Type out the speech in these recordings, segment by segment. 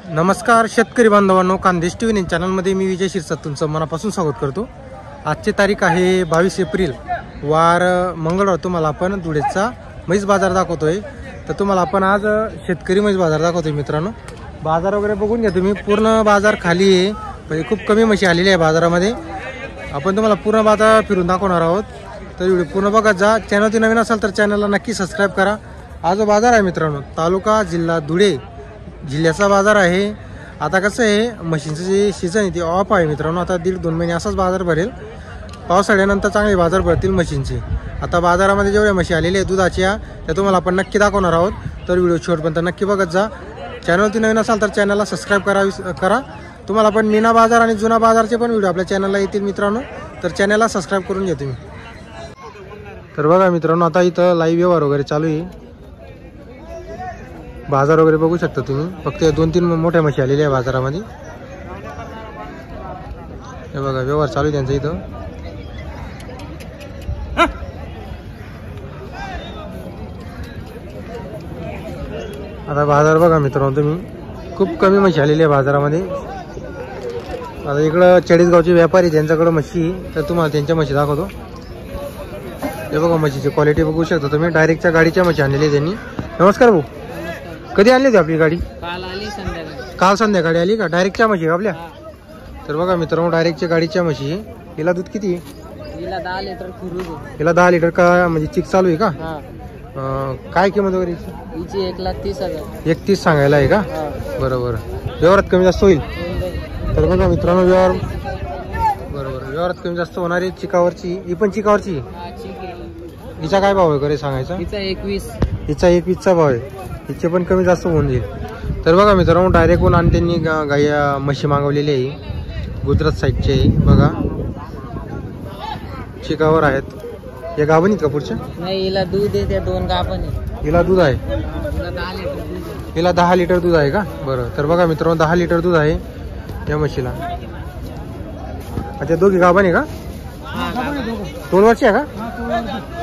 नमस्कार शेतकरी बांधवांनो, खानदेश टीव्ही न्यूज चॅनलमध्ये मी विजय शिरसाट तुमचं मनापासून स्वागत करतो। आजची तारीख आहे 22 एप्रिल वार मंगळवार। तुम्हाला आपण धुळेचा म्हैस बाजार दाखवतोय। तर तुम्हाला आपण आज शेतकरी म्हैस बाजार दाखवतोय। मित्रांनो, बाजार वगैरे बघून घ्या तुम्ही। पूर्ण बाजार खाली आहे, म्हणजे खूप कमी म्हशी आलेली आहे बाजारामध्ये। आपण तुम्हाला पूर्ण बाजार फिरून दाखवणार आहोत, तर व्हिडिओ पूर्ण बघा। जा चॅनलवरती नवीन असाल तर चॅनलला नक्की सबस्क्राईब करा। आज बाजार आहे मित्रांनो, तालुका जिल्हा धुळे जिल्ह्याचा बाजार आहे। आता कसं आहे, म्हशींचं जे सीझन आहे ते ऑफ आहे मित्रांनो। आता 1.5-2 महिने असाच बाजार भरेल। पावसाळ्यानंतर चांगले बाजार भरतील म्हशींचे। आता बाजारामध्ये जेवढ्या म्हशी आलेल्या आहेत दुधाच्या, त्या तुम्हाला आपण नक्की दाखवणार आहोत। तर व्हिडिओ शेवटपर्यंत नक्की बघत जा। चॅनलवरती नवीन असाल तर चॅनलला सबस्क्राईब करा। तुम्हाला पण मीना बाजार आणि जुना बाजारचे पण व्हिडिओ आपल्या चॅनलला येतील मित्रांनो, तर चॅनलला सबस्क्राईब करून घ्या तुम्ही। तर बघा मित्रांनो, आता इथं लाईव्ह व्यवहार वगैरे चालू आहे। बाजार वगैरे बघू शकता तुम्ही। फक्त 2-3 मोठ्या म्हशी आलेल्या आहे बाजारामध्ये। हे बघा व्यवहार चालू आहे त्यांचा इथं। आता बाजार बघा मित्रांनो तुम्ही, खूप कमी म्हशी आलेल्या आहे बाजारामध्ये। आता इकडं चाळीसगावचे व्यापारी त्यांच्याकडे म्हशी, तर तुम्हाला त्यांच्या म्हशी दाखवतो। हे बघा म्हशीची क्वालिटी बघू शकता तुम्ही। डायरेक्टच्या गाडीच्या म्हशी आणलेली त्यांनी। नमस्कार भाऊ, कधी आणली होती आपली गाडी? काल संध्याकाळी आली का? डायरेक्टच्या म्हशी आपल्या? तर बघा मित्रांनो, डायरेक्टच्या गाडीच्या म्हशी। हिला दूध किती आहे? हिला 10 लिटर खुरूज आहे। हिला 10 लिटर का? म्हणजे चिक चालू आहे का? काय किंमत वगैरे हिची 1,30,000। 31 सांगायला आहे का? बरोबर, व्यवहारात कमी जास्त होईल। तर बघा मित्रांनो, व्यवहारात कमी जास्त होणारी चिकावरची। ही पण चिकावरची? हिचा काय भाव वगैरे सांगायचा? हिचा 21। हिचा 21चा भाव आहे। हिचे पण कमी जास्त होऊन जाईल। तर बघा मित्रांनो, डायरेक्ट होऊन आणि त्यांनी गाई म्हशी मागवलेली आहे गुजरात साईडचे आहे। बघा चिकावर आहेत। हे गाभण आहेत का पुढच्या? नाही, हिला दूध आहे, त्या 2 गाभण आहे। हिला दूध आहे? हिला 10 लिटर दूध आहे। हिला 10 लिटर दूध आहे का? बरं, तर बघा मित्रांनो 10 लिटर दूध आहे या म्हशीला। अच्छा, दोघी गाभण आहे का? तोलावरची आहे का?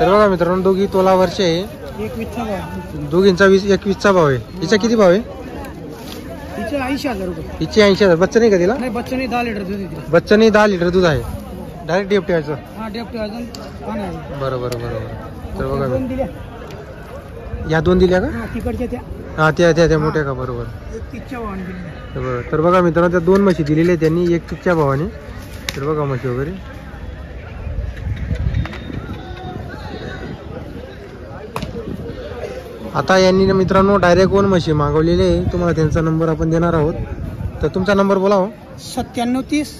तर बघा मित्रांनो, दोघी तोलावरची आहे। 21चा भाव। दोघींचा 21चा भाव आहे। हिचा किती भाव आहे? हिचे 80,000 रुपये। हिची 80,000। बच्चा नाही का तिला? नाही, बच्चा नाही, 10 लिटर दूध आहे। बच्चा नाही, 10 लिटर दूध आहे। डायरेक्ट डेप ठेवायचं? हा, डेप्ट अजून पाणी आहे। बरोबर। तर बघा, या 2 दिल्या का? तिकडच्या त्या हा, त्या मोठ्या का? बरोबर। 31च्या भावाने दिली। तर बघा मित्रांनो, त्या 2 म्हशी दिलेल्या आहेत त्यांनी 31च्या भावाने। तर बघा म्हशी वगैरे। आता यांनी मित्रांनो डायरेक्ट 1 म्हशी मागवलेली आहे। तुम्हाला त्यांचा नंबर आपण देणार आहोत, तर तुमचा नंबर बोला हो। 9730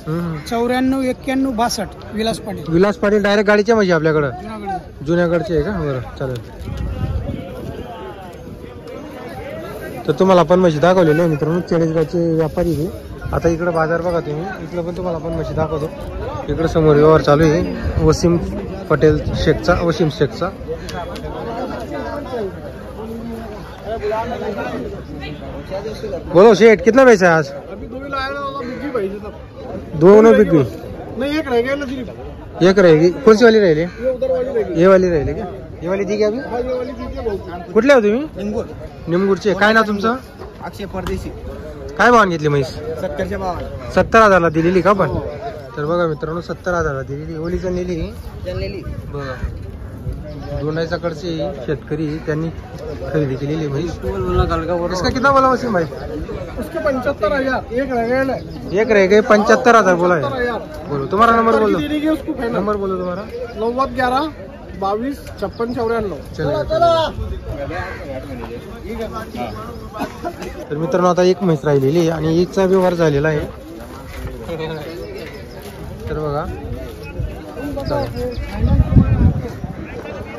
94 91 62 विलास पाटील। डायरेक्ट गाडीच्या म्हशी आपल्याकडं जुन्याकडचे आहे का? बरं, चालेल। तर तुम्हाला आपण म्हशी दाखवलेली आहे मित्रांनो, चाळीसगावचे व्यापारी आहे। आता इकडे बाजार बघा तुम्ही, इकडं पण तुम्हाला आपण म्हशी दाखवतो। इकडे समोर व्यवहार चालू आहे वसीम शेखचा। बोलो शेठ, कितना पैसा है आज? दोनों बिक गई? नहीं, एक रह गया ना सिर्फ। एक रहेगी? कौन सी वाली रहेगी? ये उधर वाली रहेगी। ये वाली रहेगी क्या? ये वाली दी क्या अभी? हाँ, ये वाली दीजिए बहुत। कुठले हो तुम्ही? निंबूर। निमगुडचे। काय ना तुमचं? अक्षय परदेशी। काय भावाने घेतली म्हैस? 70च्या भावाने। 70,000ला दिलेली का? पण तर बघा मित्रांनो, 70,000ला दिलेली। ओलीचा नेली बघा। दोंडाईचा कडचे शेतकरी त्यांनी खरेदी केलेली म्हैस। इसका कितना बोला वसीम भाई? उसके 75,000। एक रह गया। एक रह गए, 75,000 बोला है। बोलो तुम्हारा नंबर बोलो। उसको नंबर बोलो तुम्हारा। 9011 22 56 94। चला। तर मित्रांनो, आता 1 म्हैस राहिलेली आहे आणि 1चा व्यवहार झालेला आहे। तर बघा,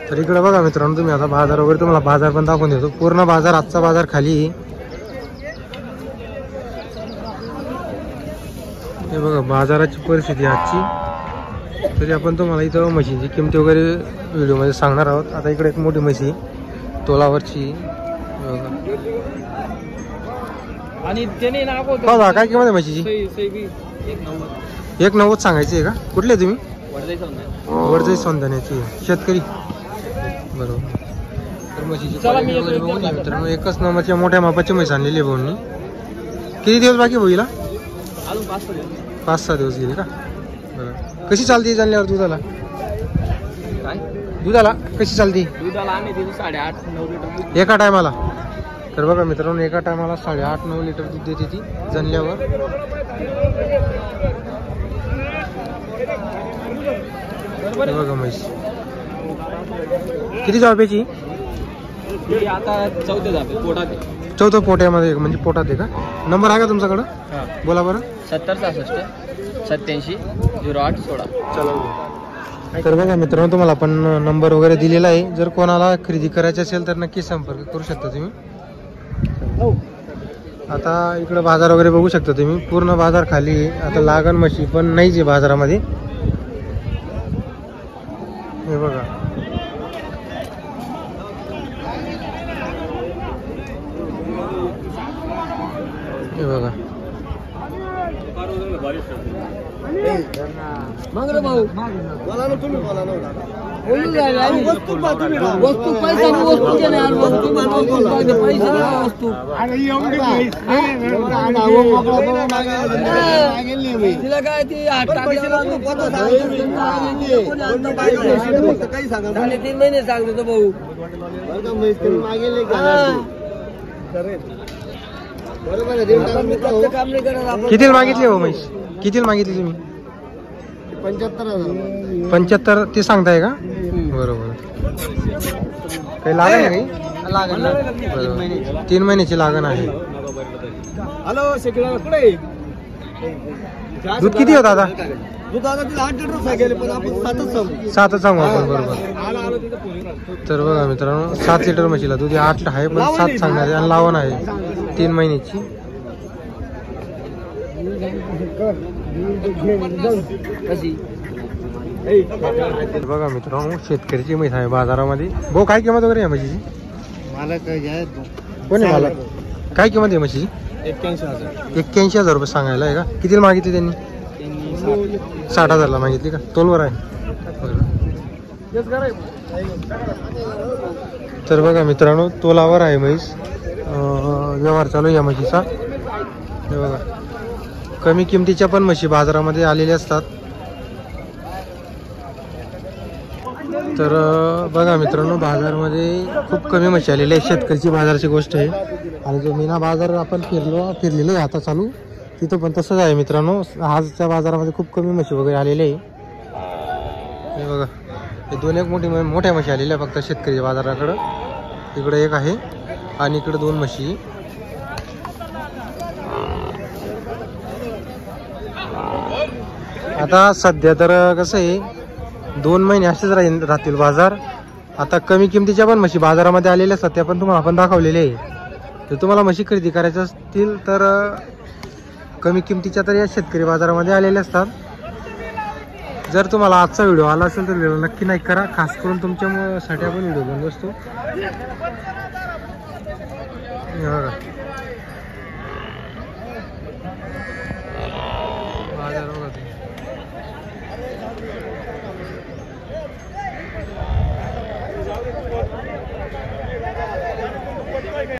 तर इकडे बघा मित्रांनो तुम्ही, आता बाजार वगैरे तुम्हाला बाजार पण दाखवून देतो। पूर्ण बाजार, आजचा बाजार खाली आहे। हे बघा बाजाराची परिस्थिती आजची। तरी आपण तुम्हाला इथं म्हशींची किंमती वगैरे व्हिडिओमध्ये सांगणार आहोत। आता इकडे एक मोठी म्हशी तोलावरची आणि त्याने नाव बघा। काय किंमत आहे म्हशीची? 190 सांगायची आहे का? कुठले तुम्ही? वडजई सोंदण्याची शेतकरी, बरोबर। तर म्हशीची क्वालिटी वगैरे बघून मित्रांनो, 1च नंबरच्या मोठ्या मापाची म्हैस आणलेली आहे भाऊंनी। किती दिवस बाकी होईल हा? अजून 5-6 दिवस गेले का? बरं. कशी चालते जाणल्यावर दुधाला? काय दुधाला कशी चालते दुधाला आम्ही दिली 8.5-9 लिटर एका टायमाला? तर बघा मित्रांनो, एका टायमाला 8.5-9 लिटर दूध देते ती जाणल्यावर. हे बघा म्हैस किती जावयाची? ही आता 4थ्या जाते पोटात आहे. 4थं पोट्यामध्ये म्हणजे पोटात आहे का? नंबर आहे का तुमच्याकडं? बोला बरं. 70-66-87-08-16. तर बघा मित्रांनो, तुम्हाला आपण नंबर वगैरे दिलेला आहे. जर कोणाला खरेदी करायची असेल तर नक्की संपर्क करू शकता तुम्ही. आता इकडं बाजार वगैरे बघू शकता तुम्ही. पूर्ण बाजार खाली आहे. आता लागण म्हशी पण नाहीच आहे बाजारामध्ये. हे बघा. हे बघा. वस्तू पैसा वस्तूचे नाही वस्तू तिला काय ती 3 महिने सांगतो तो भाऊ. काम नाही करत आपण. कितीला मागितली हो म्हैस? कितीला मागितली तुम्ही? 75,000. 75 ते सांगताय का? बरोबर. काही लागण आहे काही? बरोबर. 3 महिन्याची लागण आहे. हॅलो शेकडा कुठे दूध किती होतं आता? दूध आता 8 लिटर सांगेल पण आपण 7च सांगू. 7च सांगू आपण. बरोबर. आला तिथं फोन. तर बघा मित्रांनो, 7 लिटर म्हशीला दूध 8 आहे पण 7 सांगणार आहे आणि लावण आहे 3 महिन्याची. बघा मित्रांनो, शेतकऱ्याची म्हैस आहे बाजारामध्ये. भाऊ काय किंमत वगैरे आहे म्हशीची? मला काय घ्याय कोण आहे मला? काय किंमत आहे म्हशीची? 81,000. 81,000 रुपये सांगायला आहे का? कितीला मागितली त्यांनी? 60,000ला मागितली का? तोलवर आहे. तर बघा मित्रांनो, तोलावर आहे म्हैस. व्यवहार चालू आहे या म्हशीचा. हे बघा, कमी किमतीच्या पण म्हशी बाजारामध्ये आलेल्या असतात. तर बघा मित्रांनो, बाजारमध्ये खूप कमी म्हशी आलेल्या आहेत. शेतकऱ्याची बाजाराची गोष्ट आहे. आणि जो मीना बाजार आपण फिरलेलो आहे आता चालू, तिथं पण तसंच आहे मित्रांनो. आजच्या बाजारामध्ये खूप कमी म्हशी वगैरे आलेले आहे. हे बघा, हे 2 मोठ्या म्हशी आलेल्या फक्त शेतकरी बाजाराकडं. इकडे एक आहे आणि इकडे 2 म्हशी. आता सध्या तर कसं आहे, 2 महिने असेच राहतील बाजार. आता कमी किमतीच्या पण म्हशी बाजारामध्ये आलेल्या असतात, त्या पण तुम्हाला आपण दाखवलेल्या आहे. जर तुम्हाला म्हशी खरेदी करायच्या असतील तर कमी किमतीच्या तर या शेतकरी बाजारामध्ये आलेल्या असतात. जर तुम्हाला आजचा व्हिडिओ आला असेल तर व्हिडिओ नक्की लाईक करा. खास करून तुमच्यासाठी आपण व्हिडिओ बनवत असतो.